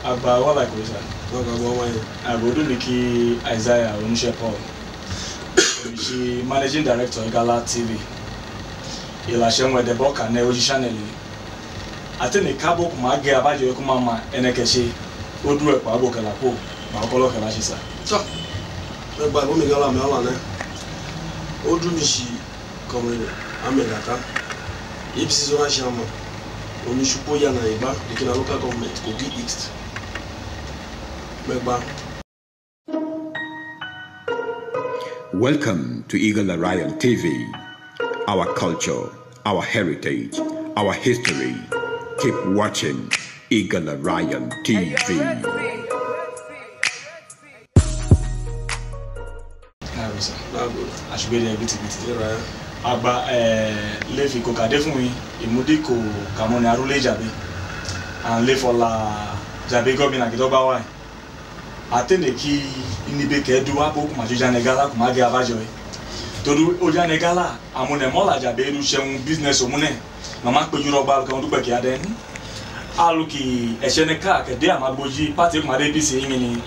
Agba wala ko sa. Agodo Miki Isaiah Onishe Paul. She managing director Igala TV. Ila shemwe de boka na oji channel. Ate ne kabo kuma ge abaje kuma ma enekese. Odu e pa aboka la ko. Ma okolo kala shisa. So. Egba bo mi gala me ala na. Odu mi shi komre amegata. Ipsi zona shama. Oni shupo ya na Igba, the local government Kogi East. Megba. Welcome to Eagle Orion TV. Our culture, our heritage, our history. Keep watching Eagle Orion TV. Agba lefi ko kade fún mi imudi ko kamoni arule jabe an le fola jabe gomina ki to gba wa atene ki inibe ke du apo kuma juja negala kuma ge abajo e todu oja negala amune mola jabe ru seun business omune mama pe juro gba kan dupe ki aden aluki esene ka ke de amagboji party kuma de bisi yini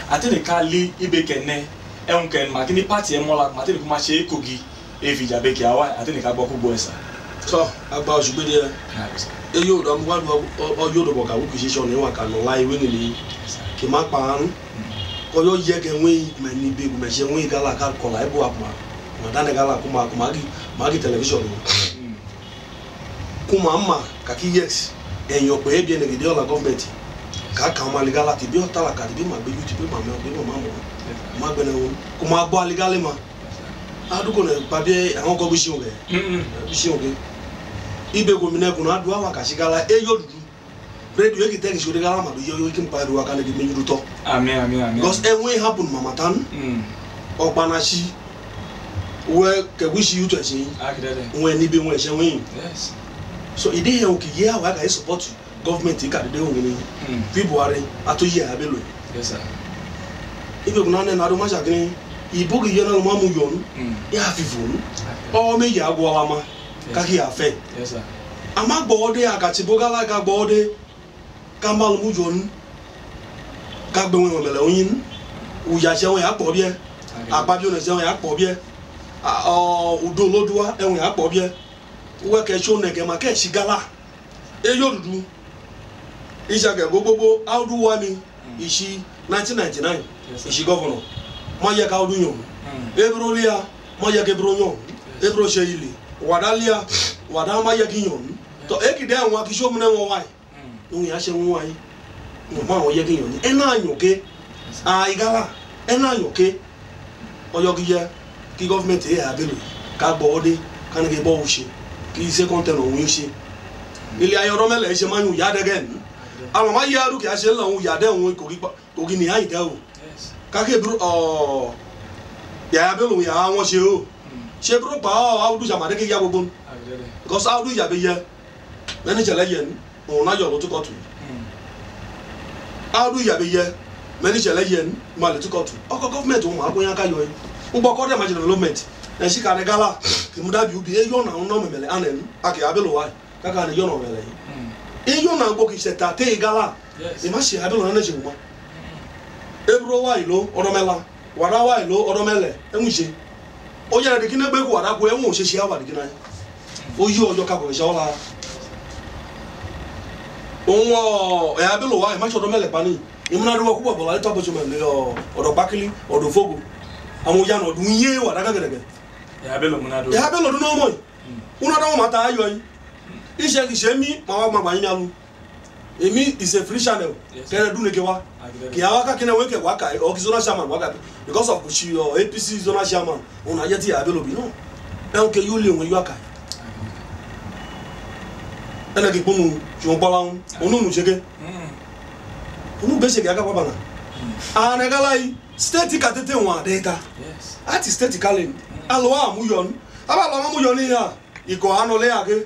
atene ka li ibe kene enken makini party e mola kuma atene kuma se Kogi Evi jabe ki awa atene ka gbo ku esa so agba osugbe de e yo do mo wa o yo do bo ka wo ki se ni wa ka no lai we ni ki ma pa an ko yo ye ke we ma ni be ku me se we gala ka ko lai bo apma ma dane gala kuma magi television kuma ma ka ki yes en yo pe bi ne gide ola government ka ka ma ligala ti bi o tala ka ti bi ma gbe YouTube ma me o bi ma gbe na wo kuma gbo aligale ma aduko na pade awon ko bishi oge ibe gomina kun adu awa kashigala eyo dudu radio eki teki shode gala ma do yo eki mpa do akane di menyu to amen because when happen mama tan ogbanashi we ke wishi you to say when ni be won se win yes so ide he o ki ye awa ga support government ka de o ni people are atoye abelo yes sir ibe kun na do ma sha gini ibogi yana ma mu yon ya fifun o me ya gwo ama ka ki afe yes sir ama gbode akati bogala ga gbode kamal mu yon ka gbe won mele oyin u ya se won ya po bie apabi o se won ya po bie udo lodua e won ya po bie we ke so ne ke ma ke sigala e yodudu isa ke gbogbo audu wa mi ishi 1999 ishi governor Maya ka odunyo ebrolia maya ke bronyo ebro sheili wadalia wada maya kinyon to ekide anwa kisho mune won wai ohun ya se won wai mo ma o ye kinyon ena anyoke igala ena anyoke oyogiye ki government e abelu ka gbode kan ke bo use ki se content ohun use ile ayoro mele se manu ya degen àwọn ma ya ru ki ase lohun ya de ohun Kogi ni ayi de o kake bro ya belo ya won se o se bro pa audu jamade ke ya gbogbo because audu ya be ye meni jele ye o na yo lo to kotu audu ya be ye meni jele ye ma le to kotu oko government o ma ko yan ka yo ngbo ko de ma development na si ka ne gala ki mu da bi ubi e yo na no memele anen ake ya belo wa kaka ne yo no mele e yo na ngbo ki se ta te gala e ma se abelo na je mo ebro wa ilo oromela wara wa ilo oromele enwuje o yara de kine gbe ku wara ku enwu se awa de kina o yi ojo ka ko se ola onwo e abelo wa e ma se oromele pani imuna do ku bobo la to bo chuma le odo bakili odo fogo amu ya no dun ye wara ga gege e abelo munado e abelo do no mo una do mata ayo yin ise ki se mi ma wa gba yin alu emi is a free channel kere do neke wa ki awaka kina weke waka o ki zona chairman waka because of Kushi or APC zona chairman una yeti abelo bi no e o ke yule won yuaka ena ki ponu jo bola onu nu cheke onu be cheke aka baba na ana galai state ka tete won adeta yes ati state kalen alo amuyon aba lo amuyon ni ya iko anole ake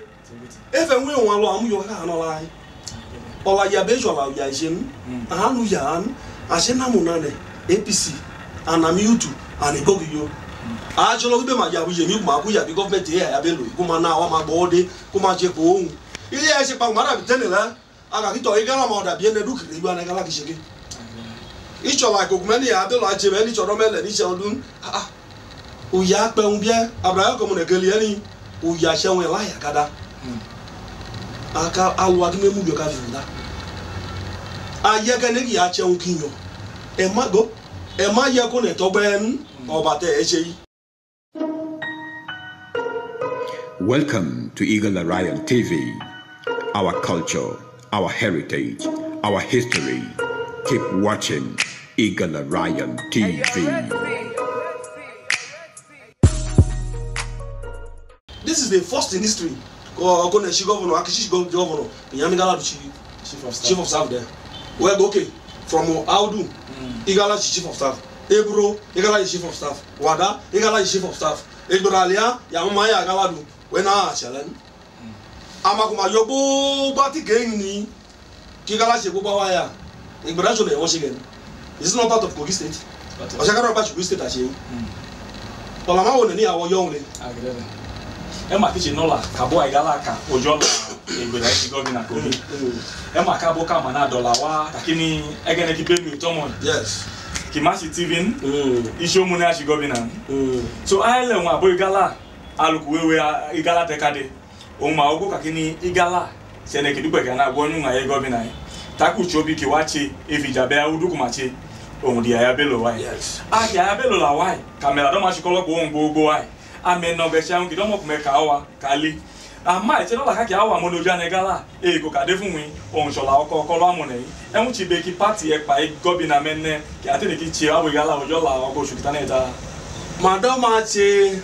efe nwe won alo amuyon ka anola ola ya bejola ya jem anu ya an asena munane APC anami YouTube ani gogiyo ajolo be ma ya wuje mi ma ku ya bi government ya belo ku ma na wa ma gbode ku ma je ko ohun ile e se pa mara bi tenela aga kito igala ma oda bien edu kiri gba na igala kishege icho like okumeni ya de la chebe ni choro mele ni chedun uya pe un bien abraham ko mo ne geli ani uya shewen la ya kada aka awa ki memu yo ka vinda aye ga ne ya cheun kinyo e ma ye ko ne to ben oba te e sei. Welcome to Eagle Ryan TV. Our culture, our heritage, our history. Keep watching Eagle Ryan TV. This is the first in history. Governor, Akishi governor, Yamigala chief of staff there. Well, okay, from Audu, Igala chief of staff. Ebro, Igala chief of staff. Wada, Igala chief of staff. Ebralia, Yamaya Galadu. When I challenge, Amakuma Yobo Bati Gani, Kigala Shebubawaya, Ibrajole, Washington. This is not part of Kogi State. Osaka Kogi State, I say. Olama woni awo yonle. Agere. E ma kichi nola, kabo igala ka ojola egbe da shi governor Kogi. E ma kabo ka mana dollar wa, lakini egene ki benu itomo. Yes. Kimashi TV, isho mu na shi governor. So aile won abo igala alukuwewe igala tekade o ma ogo kakini igala sene kidupe kana gwonu nga ye governor taku chobi ki wachi evijabe awudu kumachi ohun di ayabelo wa Yes. aki ayabelo la wa kamera do ma shikolo ko ohun gbogbo wa amen no be seun kidomo kuma ka wa kali ama ite no la kaki awa mo loju anegala e ko kade fun mi ohun sola oko lo amune ehun chi be ki party e pa governor menne ki atene ki chi awo igala ojo la oko shukitana eta Madama che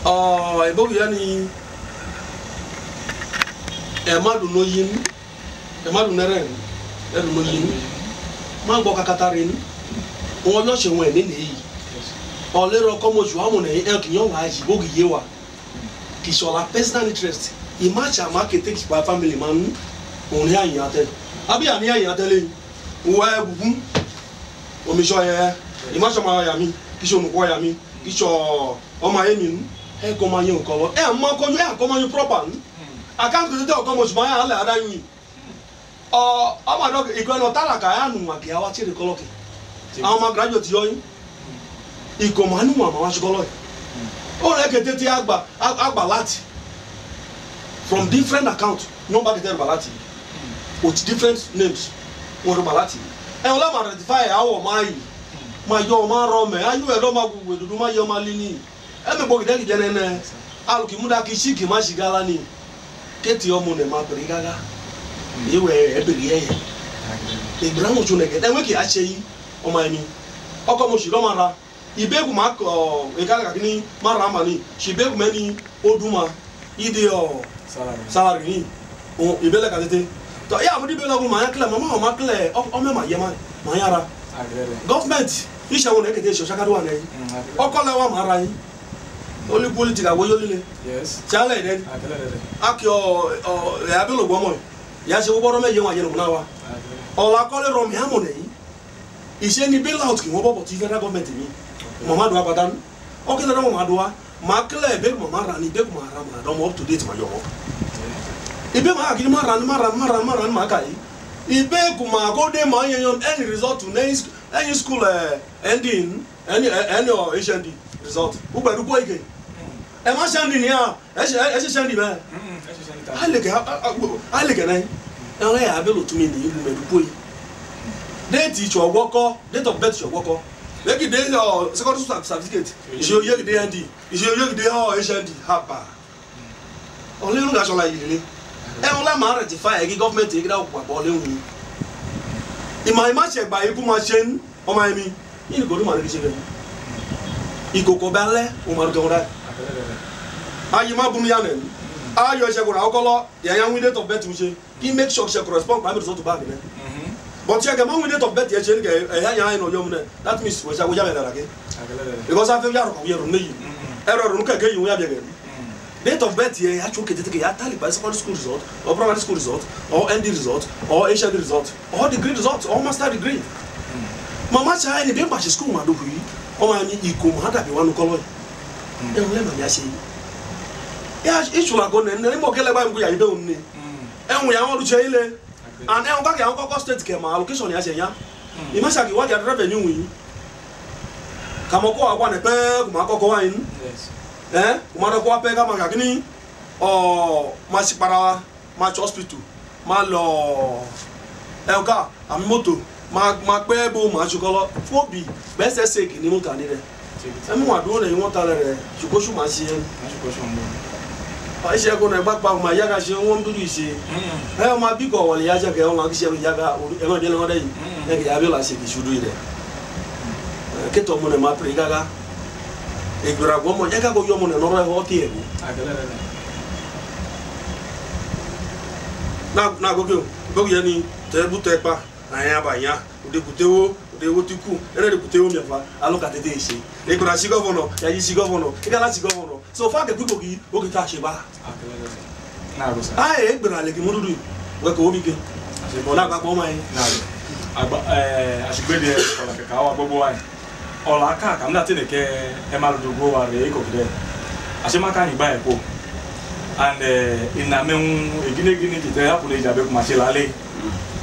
ebogu yani emadu no yin emadu neren edu no yin ma gbo kakatarin won lo se won ni ni o le ro komo ju amu ne e kiyan wa ji bogi ye wa ki so la personal interest e match am market take by family man on ya yan ate abi ani yan ate le wo egugun o mi so ye e ma so ma ya mi ki so nu ko ya mi ki so o ma ye mi e ko ma yin ko lo e ma ko e ko ma yin proper account ko te o ko mo ma ya le ada yin o ma do iko no talaka ya nu ma ki awa ti re ko lo ki àwọn ma graduate yo yin iko ma nu ma wa so ko lo o le ke te agba lati from different account number ke te balati with different names o ro balati e o la ma identify awo ma yo ma ro me ayu e do ma gugu dudu ma yo ma lini e me bo gide gide ne aluki muda ki shiki ma shigala ni keti omo ne ma pere gaga iwe e bere ye Ibrahim ojo ne ge we ki a se yi o ma mi oko mo shi lo ma ra ibegu ma ko e gaga kini ma ra ma ni shi begu me ni oduma ide o salary ni o ibele ka tete to ya mo di be lo ma ya kle mama o ma kle o me ma ye ma yara government isha won e ke te so shakadu wa ne oko le wa ma ra yin only political wo yolile yes chale den akio ya be lo gbo mo ya se wo boro meje wa je no na wa ola ko le ro mi amo ne ise ni bail out ki wo bobo ti federal government mi mama do abadan o ke le ro mama do wa ma kle be mama ra ni be ma ra ma do mo up to date ma yo ibe ma akini ma ra ma kai ibe ku ma go de ma yan any result to any school ending any or HND result u gbedu boy again e ma send ni a e se send be alege na e ya be lo tumi ni ibu medu boy date icho woko date of birth icho woko make dey your secondary school certificate iso ye dey ND iso ye dey HND haba only nu ga so la yile e won la ma rectify e government e gida opapa le hu ima se gba iku ma chen o ma mi ni go do ma le se be ikoko bale o ma do ra ayi ma bu mi yanen ayo se go ra okolo ya yan with date of birth se ki make sure she correspond primary result to bag ne but you get man with date of birth ye se ke ya no yo mu ne that means we ja le ra ke because I feel ya ro ko ye ro ne yi error ru ka ke yi ya be ge date of birth ye ya choke tete ke ya tali by secondary school result or primary school result or ND result or HND result or degree result or master degree mama cha ni be ba school ma do hu o ma ni iko ma da be wanu kolo e won le ma ya se ya isu la go ne mo kele ba mi ko ya ibe un ni enwe ya ọrụ che ile and enwe ka ya nkọkọ state ke ma allocation ya senya imasa ki waja revenue wi kamoko agwa ne pe kuma akọkọ wa yin kuma do ko pe ka ma ka kini ma si para ma hospital ma lọ elka ami moto ma pe bo ma chukolo fobi be se sake ni moto ani re emi wa do le won ta le chukosu ma si ise ko na gbagba ma ya ka se won dudu ise ma bi ko wole ya je ke won ki se ya ga e ma de le won de yi e ke ya bi la se ki sudu ire ke to mo ne ma pre gaga e gbara go mo ya ga go yo mo ne no re ho ti e na go ye ni te bu te pa na ya ba ya de kutewo de wotiku ere de kutewo mi fa alo ka tete ise e gbara si governor ya yi si governor e ga la si governor so fa ke ku ki o ki ta se ba na go sa e gbara le ki mo dudu we ko obi ke na gba po mai na agba asigbede ola ke ka wa gbogbo wa ola ka ka mna tene ke e ma lu go wa re ko kide asemaka ni ba e ko and ina men egine ki te hapo le jabe kuma se lale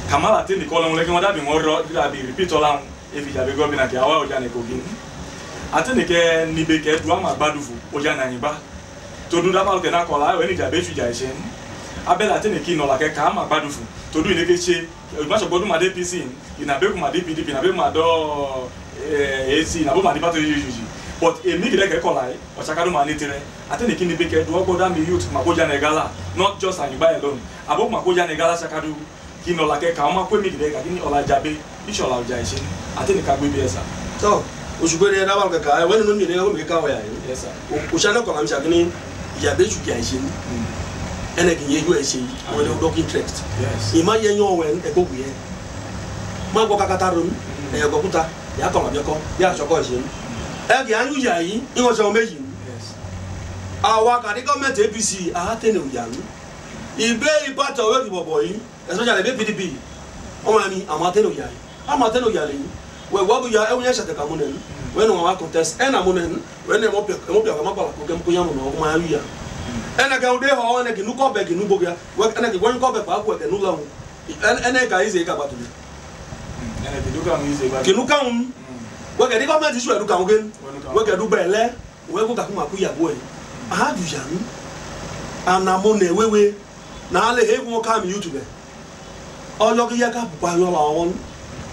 kamala tene ko lon le ki won da bi won ro da bi repeat ola e fi jabe go bi na ke awa oja ne ko gin atene ke ni be ke du ama gbadufu oja na yin ba to du da ba ke na ko la we ni jabe su ja ise abela atene ki no la ke ka ama gbadufu to du ile ke se ma so bodu ma de PC ina be kuma de PDP na be ma do AC na bo ma de pato yuji but emi gide ke ko la o chakadu ma ni tire atene ki ni be ke du ogboda mi youth ma ko ja na gala not just an buy alone abo ma ko ja na gala chakadu ki no la ke ka ma ko mi gide ka kini ola jabe iso ola oja ise atene ka gbe bi esa to osugbere na ba ka we no mi le ko mi ka wa ya yes sir o sha na ko la mi sha kini ya be su ki ise ni ene ki ye yo ise o le doc interest yes ima ye yan wen e ko gbe ma go kakata ro e go kuta ya ko ma be ko ya so ko ise e ki anu ya yi ingo so meji yes awa ka di government APC a tene o ya nu ibe ipato we ki bobo yi especially be PDP o ma ni amate no ya yi amate no ya le we wa bu ya e wunya shate ka mo nen we no wa contest e na mo nen we ne mo pe ka ma bala ko ke mo ya mo no ma ya ena ga ude ho ena ki nu ko be ki nu bo ya we ena ki won ko be pa ko ke nu la hu ena ga ize ka batu ene ti duka mi ize ba ki nu ka un we ke di government issue e du ka un gen we ke du bele we ko ka ku ma ku ya bo e a du jan ana mo ne wewe na ale he ko ka mi YouTube oyo ki ya ka pa yo la won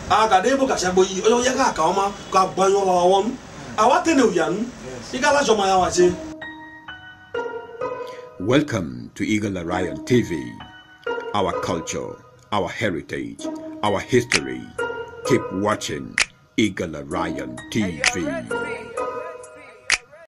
aga de bo ka sha bo yi oyo ya ka ma ka pa yo la won awa tene o yan igala joma ya wa se. Welcome to Eagle Orion TV, our culture, our heritage, our history. Keep watching Eagle Orion TV.